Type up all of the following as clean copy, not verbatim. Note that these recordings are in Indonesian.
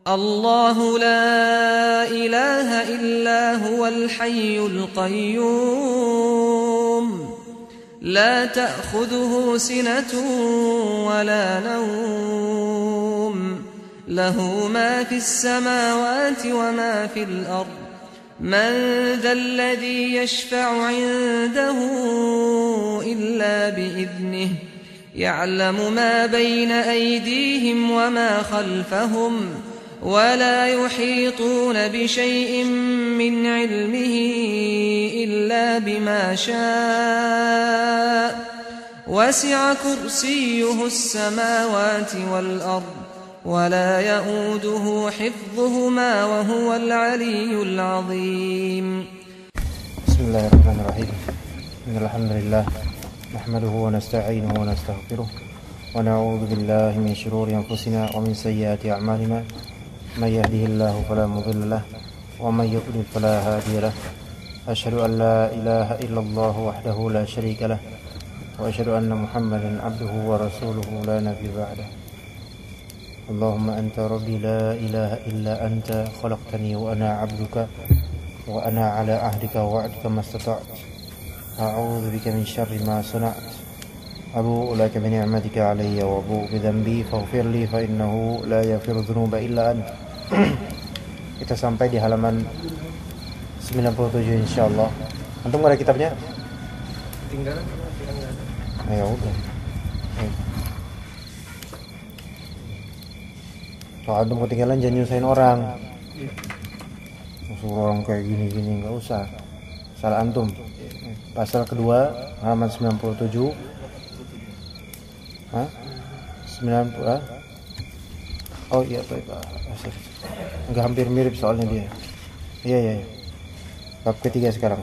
الله لا إله إلا هو الحي القيوم لا تأخذه سنة ولا نوم له ما في السماوات وما في الأرض من ذا الذي يشفع عنده إلا بإذنه يعلم ما بين أيديهم وما خلفهم ولا يحيطون بشيء من علمه إلا بما شاء وسع كرسيه السماوات والأرض ولا يؤوده حفظهما وهو العلي العظيم. بسم الله الرحمن الرحيم. إن الحمد لله نحمده ونستعينه ونستغفره ونعوذ بالله من شرور أنفسنا ومن سيئات أعمالنا من يهده الله فلا مضل له ومن يضلل فلا هادي له أشهد أن لا إله إلا الله وحده لا شريك له وأشهد أن محمدا عبده ورسوله لا نبي بعده. اللهم أنت ربي لا إله إلا أنت خلقتني وأنا عبدك وأنا على عهدك ووعدك ما استطعت أعوذ بك من شر ما صنعت أبوء لك بنعمتك علي وأبوء بذنبي فاغفر لي فإنه لا يغفر الذنوب إلا أنت. Kita sampai di halaman 97 insyaallah. Antum ada kitabnya? Tinggalan. Ya udah. Kalau antum ketinggalan jangan nyusahin orang. Suruh orang kayak gini-gini enggak usah. Salah antum. Pasal kedua halaman 97. Hah? 90 ah? Oh iya baik. Enggak hampir mirip soalnya dia. Iya. Bab ketiga sekarang.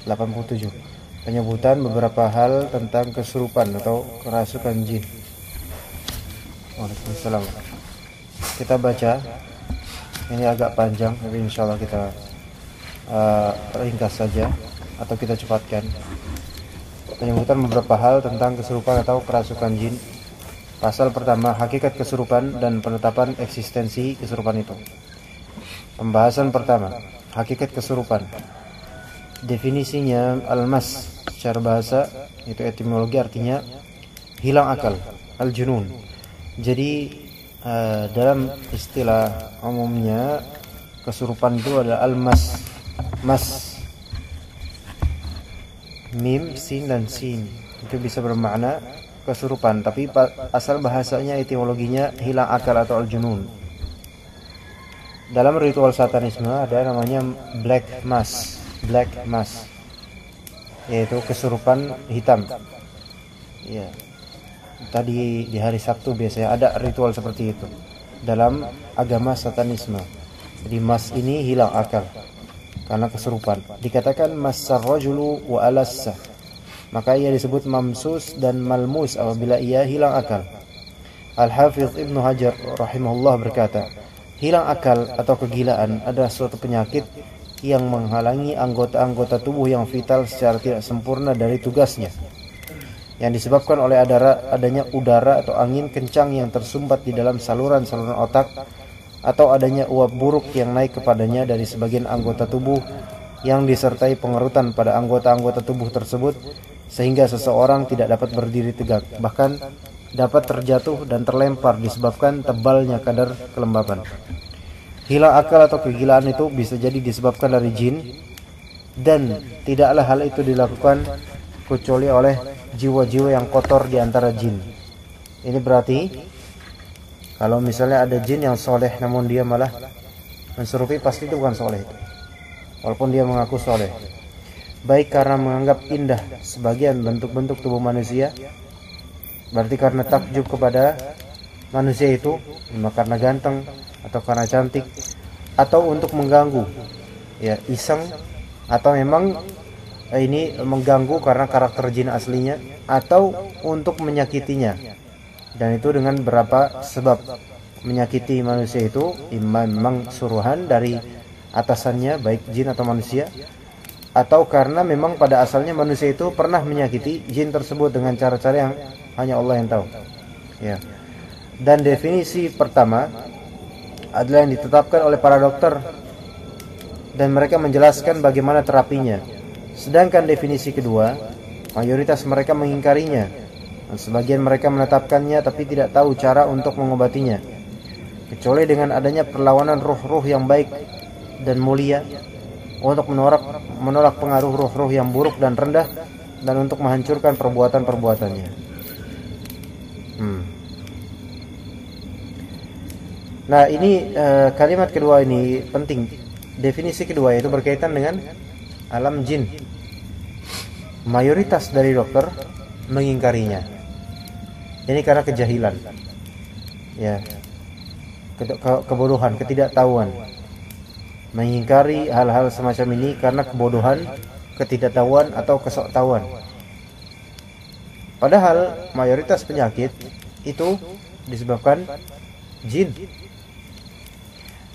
87. Penyebutan beberapa hal tentang kesurupan atau kerasukan jin. Waalaikumsalam. Kita baca. Ini agak panjang, tapi insyaallah kita ringkas saja atau kita cepatkan. Penyebutan beberapa hal tentang kesurupan atau kerasukan jin. Pasal pertama, hakikat kesurupan dan penetapan eksistensi kesurupan itu. Pembahasan pertama, hakikat kesurupan. Definisinya al-mas secara bahasa itu etimologi artinya hilang akal, al-junun. Jadi dalam istilah umumnya kesurupan itu adalah al-mas. Mas mim, sin dan sin itu bisa bermakna kesurupan, tapi asal bahasanya etimologinya hilang akal atau al-junun. Dalam ritual satanisme ada namanya black mass, yaitu kesurupan hitam. Ya. Tadi di hari Sabtu biasanya ada ritual seperti itu dalam agama satanisme. Jadi mas ini hilang akal karena kesurupan. Dikatakan massar rajulu wa alassa, maka ia disebut mamsus dan malmus apabila ia hilang akal. Al-Hafidz Ibnu Hajar rahimahullah berkata, hilang akal atau kegilaan adalah suatu penyakit yang menghalangi anggota-anggota tubuh yang vital secara tidak sempurna dari tugasnya, yang disebabkan oleh adanya udara atau angin kencang yang tersumbat di dalam saluran-saluran otak, atau adanya uap buruk yang naik kepadanya dari sebagian anggota tubuh yang disertai pengerutan pada anggota-anggota tubuh tersebut, sehingga seseorang tidak dapat berdiri tegak, bahkan dapat terjatuh dan terlempar disebabkan tebalnya kadar kelembaban. Hilang akal atau kegilaan itu bisa jadi disebabkan dari jin, dan tidaklah hal itu dilakukan kecuali oleh jiwa-jiwa yang kotor di antara jin. Ini berarti kalau misalnya ada jin yang soleh namun dia malah menserupi, pasti itu bukan soleh itu, walaupun dia mengaku soleh. Baik karena menganggap indah sebagian bentuk-bentuk tubuh manusia, berarti karena takjub kepada manusia itu, karena ganteng atau karena cantik, atau untuk mengganggu, ya iseng, atau memang ini mengganggu karena karakter jin aslinya, atau untuk menyakitinya. Dan itu dengan berapa sebab. Menyakiti manusia itu memang suruhan dari atasannya, baik jin atau manusia, atau karena memang pada asalnya manusia itu pernah menyakiti jin tersebut dengan cara-cara yang hanya Allah yang tahu. Ya. Dan definisi pertama, adalah yang ditetapkan oleh para dokter dan mereka menjelaskan bagaimana terapinya. Sedangkan definisi kedua, mayoritas mereka mengingkarinya. Dan sebagian mereka menetapkannya tapi tidak tahu cara untuk mengobatinya, kecuali dengan adanya perlawanan ruh-ruh yang baik dan mulia, untuk menolak pengaruh ruh-ruh yang buruk dan rendah, dan untuk menghancurkan perbuatan-perbuatannya. Nah, ini kalimat kedua ini penting. Definisi kedua yaitu berkaitan dengan alam jin. Mayoritas dari dokter mengingkarinya. Ini karena kejahilan, ya, kebodohan, ketidaktahuan. Mengingkari hal-hal semacam ini karena kebodohan, ketidaktahuan atau kesoktahuan. Padahal mayoritas penyakit itu disebabkan jin.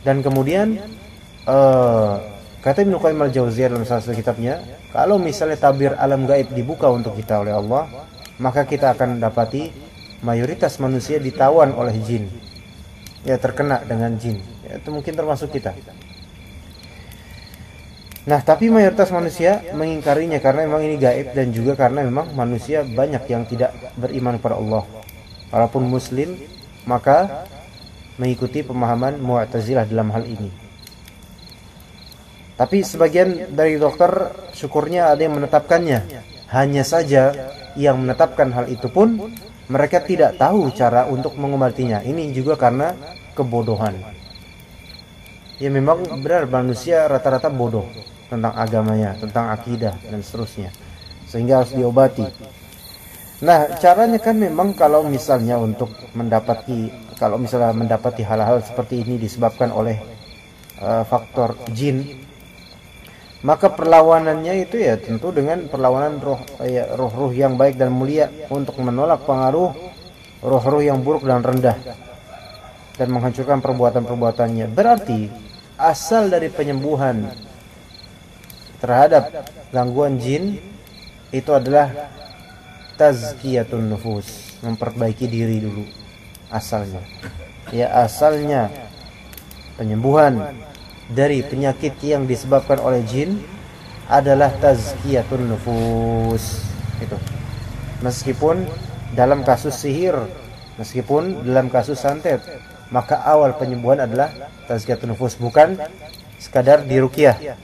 Dan kemudian kata Ibnu Qayyim al-Jauziyah dalam salah satu kitabnya, kalau misalnya tabir alam gaib dibuka untuk kita oleh Allah, maka kita akan dapati mayoritas manusia ditawan oleh jin, ya, terkena dengan jin, ya, itu mungkin termasuk kita. Nah, tapi mayoritas manusia mengingkarinya karena memang ini gaib, dan juga karena memang manusia banyak yang tidak beriman kepada Allah. Walaupun muslim, maka mengikuti pemahaman Mu'tazilah dalam hal ini. Tapi sebagian dari dokter, syukurnya ada yang menetapkannya. Hanya saja yang menetapkan hal itu pun mereka tidak tahu cara untuk mengobatinya. Ini juga karena kebodohan. Ya, memang benar manusia rata-rata bodoh tentang agamanya, tentang akidah dan seterusnya, sehingga harus diobati. Nah, caranya kan memang kalau misalnya mendapati hal-hal seperti ini disebabkan oleh faktor jin, maka perlawanannya itu ya tentu dengan perlawanan roh-roh yang baik dan mulia, untuk menolak pengaruh roh-roh yang buruk dan rendah dan menghancurkan perbuatan-perbuatannya. Berarti asal dari penyembuhan terhadap gangguan jin itu adalah tazkiyatun nufus, memperbaiki diri dulu asalnya. Ya, asalnya penyembuhan dari penyakit yang disebabkan oleh jin adalah tazkiyatun nufus. Itu. Meskipun dalam kasus sihir, meskipun dalam kasus santet, maka awal penyembuhan adalah tazkiyatun nufus, bukan sekadar diruqyah.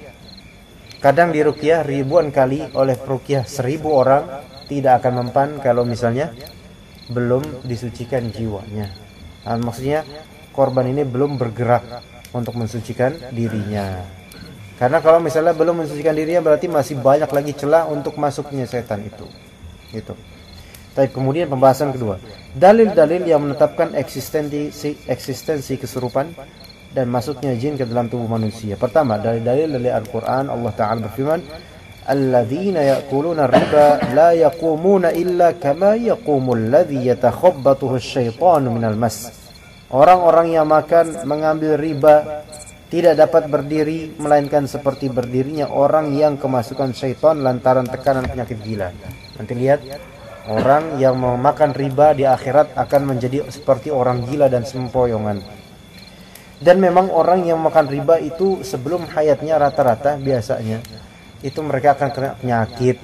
Kadang diruqyah ribuan kali oleh peruqyah 1000 orang tidak akan mempan kalau misalnya belum disucikan jiwanya. Nah, maksudnya korban ini belum bergerak untuk mensucikan dirinya. Karena kalau misalnya belum mensucikan dirinya, berarti masih banyak lagi celah untuk masuknya setan itu. Gitu. Tapi kemudian pembahasan kedua, dalil-dalil yang menetapkan eksistensi kesurupan dan masuknya jin ke dalam tubuh manusia. Pertama, dalil-dalil dari Al-Quran. Allah Ta'ala berfirman, alladzina ya'kuluna riba la yaqumuna illa kama yaqumul ladzi yatakhabbathu asyaitanu minal mas. Orang-orang yang mengambil riba tidak dapat berdiri melainkan seperti berdirinya orang yang kemasukan syaitan lantaran tekanan penyakit gila. Nanti lihat, orang yang memakan riba di akhirat akan menjadi seperti orang gila dan sempoyongan. Dan memang orang yang makan riba itu sebelum hayatnya rata-rata biasanya itu mereka akan kena penyakit,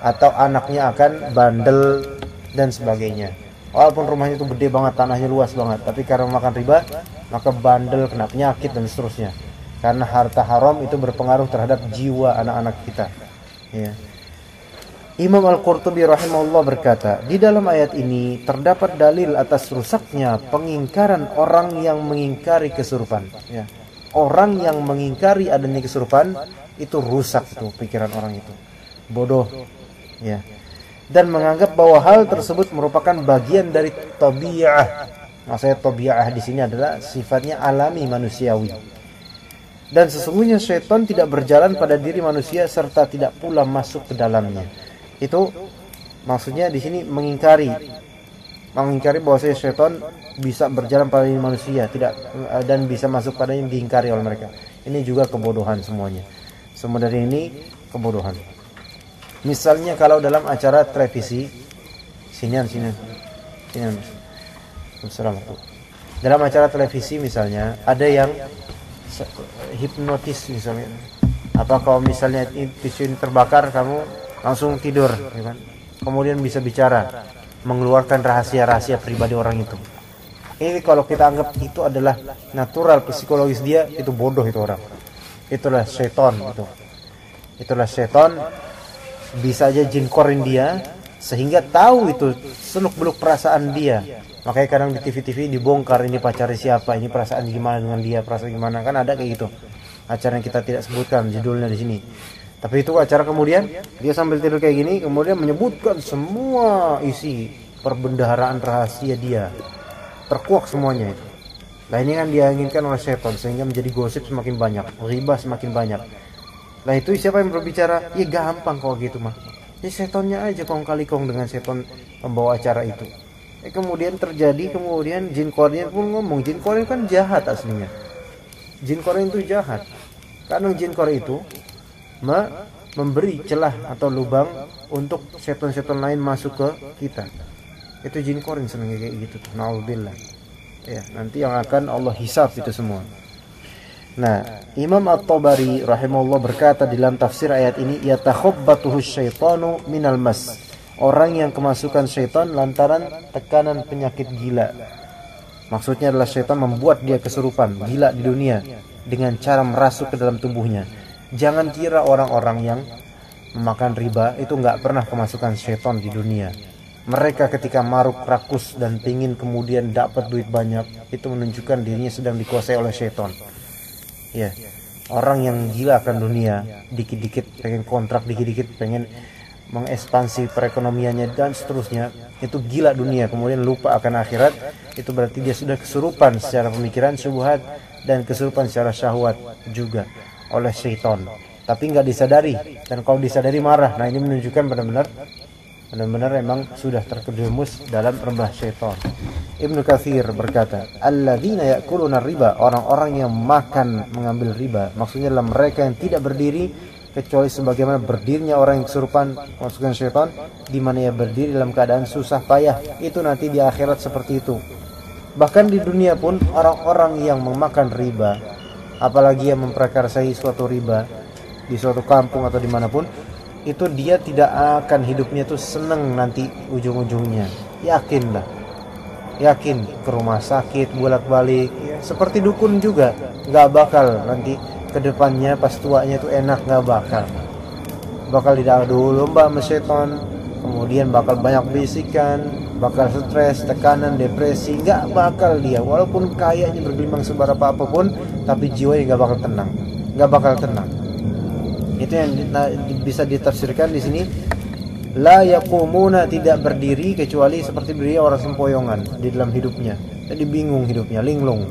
atau anaknya akan bandel dan sebagainya. Walaupun rumahnya itu gede banget, tanahnya luas banget, tapi karena makan riba, maka bandel, kena penyakit dan seterusnya. Karena harta haram itu berpengaruh terhadap jiwa anak-anak kita. Ya. Imam Al-Qurtubi rahimahullah berkata, di dalam ayat ini terdapat dalil atas rusaknya pengingkaran orang yang mengingkari kesurupan. Ya. Orang yang mengingkari adanya kesurupan itu rusak itu pikiran orang itu, bodoh. Ya. Dan menganggap bahwa hal tersebut merupakan bagian dari tabi'ah. Maksudnya tabi'ah di sini adalah sifatnya alami manusiawi. Dan sesungguhnya syaitan tidak berjalan pada diri manusia serta tidak pula masuk ke dalamnya. Itu maksudnya di sini mengingkari bahwa syaitan bisa berjalan pada diri manusia, tidak, dan bisa masuk pada yang diingkari oleh mereka. Ini juga kebodohan semuanya. Semua dari ini kebodohan. Misalnya kalau dalam acara televisi, sinian. Assalamualaikum. Dalam acara televisi misalnya ada yang hipnotis misalnya. Apa kalau misalnya tisu ini terbakar, kamu langsung tidur, ya kan? Kemudian bisa bicara, mengeluarkan rahasia-rahasia pribadi orang itu. Ini kalau kita anggap itu adalah natural psikologis dia, itu bodoh itu orang. Itulah setan itu. Itulah setan, bisa aja jin korin dia sehingga tahu itu seluk-beluk perasaan dia. Makanya kadang di TV-TV dibongkar ini pacarnya siapa, ini perasaan gimana dengan dia, perasaan gimana, kan ada kayak gitu. Acara yang kita tidak sebutkan judulnya di sini. Tapi itu acara kemudian dia sambil tidur kayak gini kemudian menyebutkan semua isi perbendaharaan rahasia dia. Terkuak semuanya itu. Nah ini kan dia inginkan oleh setan sehingga menjadi gosip semakin banyak, riba semakin banyak. Nah itu siapa yang berbicara? Ya gampang kalau gitu mah. Ya setannya aja kong kali kong dengan setan pembawa acara itu. Kemudian terjadi, kemudian jin korin pun ngomong, jin korin kan jahat aslinya. Jin korin itu jahat. Karena jin korin itu memberi celah atau lubang untuk setan-setan lain masuk ke kita. Itu jin korin senang kayak gitu tuh. Na'udzubillah. Ya, nanti yang akan Allah hisab itu semua. Nah, Imam At-Tabari rahimahullah berkata dalam tafsir ayat ini, yatakhabbatuhu syaitanu minal mas. Orang yang kemasukan syaitan lantaran tekanan penyakit gila. Maksudnya adalah syaitan membuat dia kesurupan, gila di dunia dengan cara merasuk ke dalam tubuhnya. Jangan kira orang-orang yang memakan riba itu nggak pernah kemasukan syaitan di dunia. Mereka ketika maruk rakus dan pingin kemudian dapat duit banyak, itu menunjukkan dirinya sedang dikuasai oleh syaitan. Ya, orang yang gila akan dunia, dikit-dikit pengen kontrak, dikit-dikit pengen mengekspansi perekonomiannya dan seterusnya, itu gila dunia kemudian lupa akan akhirat, itu berarti dia sudah kesurupan secara pemikiran syubhat dan kesurupan secara syahwat juga oleh syaitan, tapi nggak disadari, dan kalau disadari marah. Nah ini menunjukkan benar-benar memang sudah terjerumus dalam rembah syaitan. Ibnu Katsir berkata, alladzina ya'kuluna riba, orang-orang yang makan mengambil riba, maksudnya adalah mereka yang tidak berdiri kecuali sebagaimana berdirinya orang yang kesurupan masukkan syaitan, di mana ia berdiri dalam keadaan susah payah. Itu nanti di akhirat seperti itu. Bahkan di dunia pun orang-orang yang memakan riba, apalagi yang memprakarsai suatu riba di suatu kampung atau dimanapun, itu dia tidak akan hidupnya itu senang nanti ujung-ujungnya. Yakinlah, yakin ke rumah sakit bolak-balik, seperti dukun juga, nggak bakal nanti kedepannya pas tuanya itu enak, nggak bakal diadu lomba sama setan, kemudian bakal banyak bisikan, bakal stres, tekanan, depresi, nggak bakal dia, walaupun kayaknya bergelimang seberapa apapun, tapi jiwanya nggak bakal tenang. Itu yang bisa ditafsirkan di sini, la yaqumuna, tidak berdiri kecuali seperti berdiri orang sempoyongan di dalam hidupnya, jadi bingung hidupnya, linglung.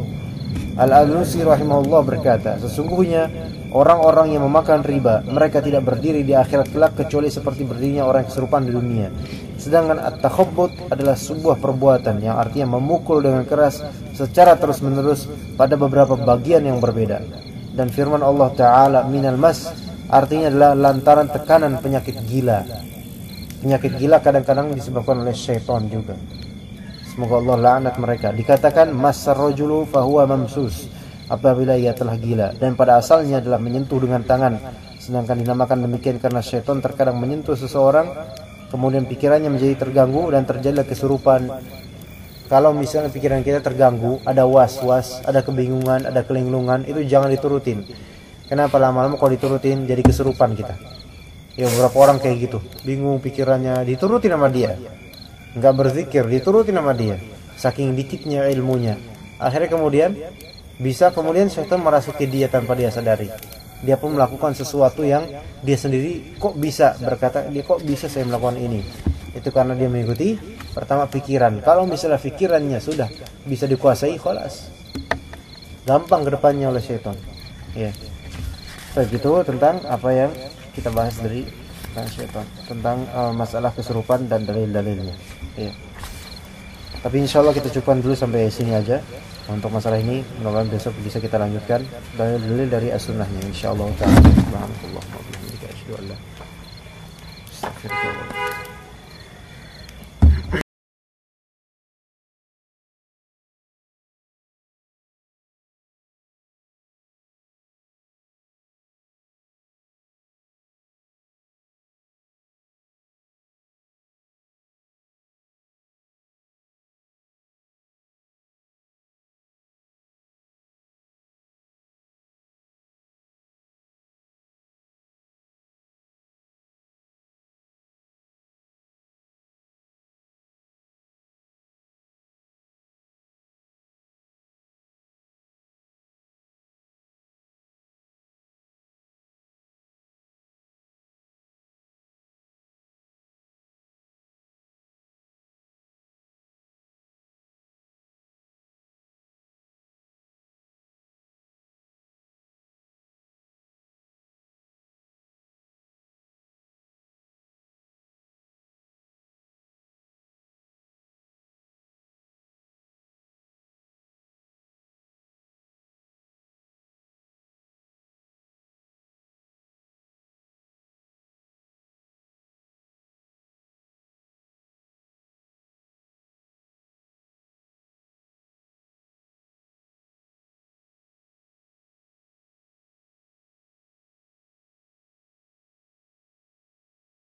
Al-Alusi rahimahullah berkata, sesungguhnya orang-orang yang memakan riba, mereka tidak berdiri di akhirat kelak kecuali seperti berdirinya orang yang kesurupan di dunia. Sedangkan at-takhabbut adalah sebuah perbuatan yang artinya memukul dengan keras secara terus-menerus pada beberapa bagian yang berbeda. Dan firman Allah Ta'ala minal mas artinya adalah lantaran tekanan penyakit gila. Penyakit gila kadang-kadang disebabkan oleh syaitan juga. Semoga Allah laknat mereka. Dikatakan masar rajulu fahuwa mamsus, apabila ia telah gila, dan pada asalnya adalah menyentuh dengan tangan. Sedangkan dinamakan demikian karena syaitan terkadang menyentuh seseorang, kemudian pikirannya menjadi terganggu dan terjadilah kesurupan. Kalau misalnya pikiran kita terganggu, ada was-was, ada kebingungan, ada kelinglungan, itu jangan diturutin. Kenapa? Lama-lama kalau diturutin jadi kesurupan kita. Ya beberapa orang kayak gitu, bingung pikirannya, diturutin sama dia, nggak berzikir, diturutin sama dia, saking dikitnya ilmunya. Akhirnya kemudian syaitan merasuki dia tanpa dia sadari. Dia pun melakukan sesuatu yang dia sendiri kok bisa berkata, dia kok bisa saya melakukan ini. Itu karena dia mengikuti pertama pikiran. Kalau misalnya pikirannya sudah bisa dikuasai, khalas, gampang kedepannya oleh syaitan. Ya, begitu tentang apa yang kita bahas dari syaitan, tentang masalah kesurupan dan dalil-dalilnya. Ya. Tapi insya Allah kita cukupkan dulu sampai sini aja untuk masalah ini. Mudah-mudahan besok bisa kita lanjutkan dalil-dalil dari as-sunnahnya insya Allah. Subhanallah wa bihamdihi, asyhadu an la ilaha illa anta, astaghfiruka wa atubu ilaik.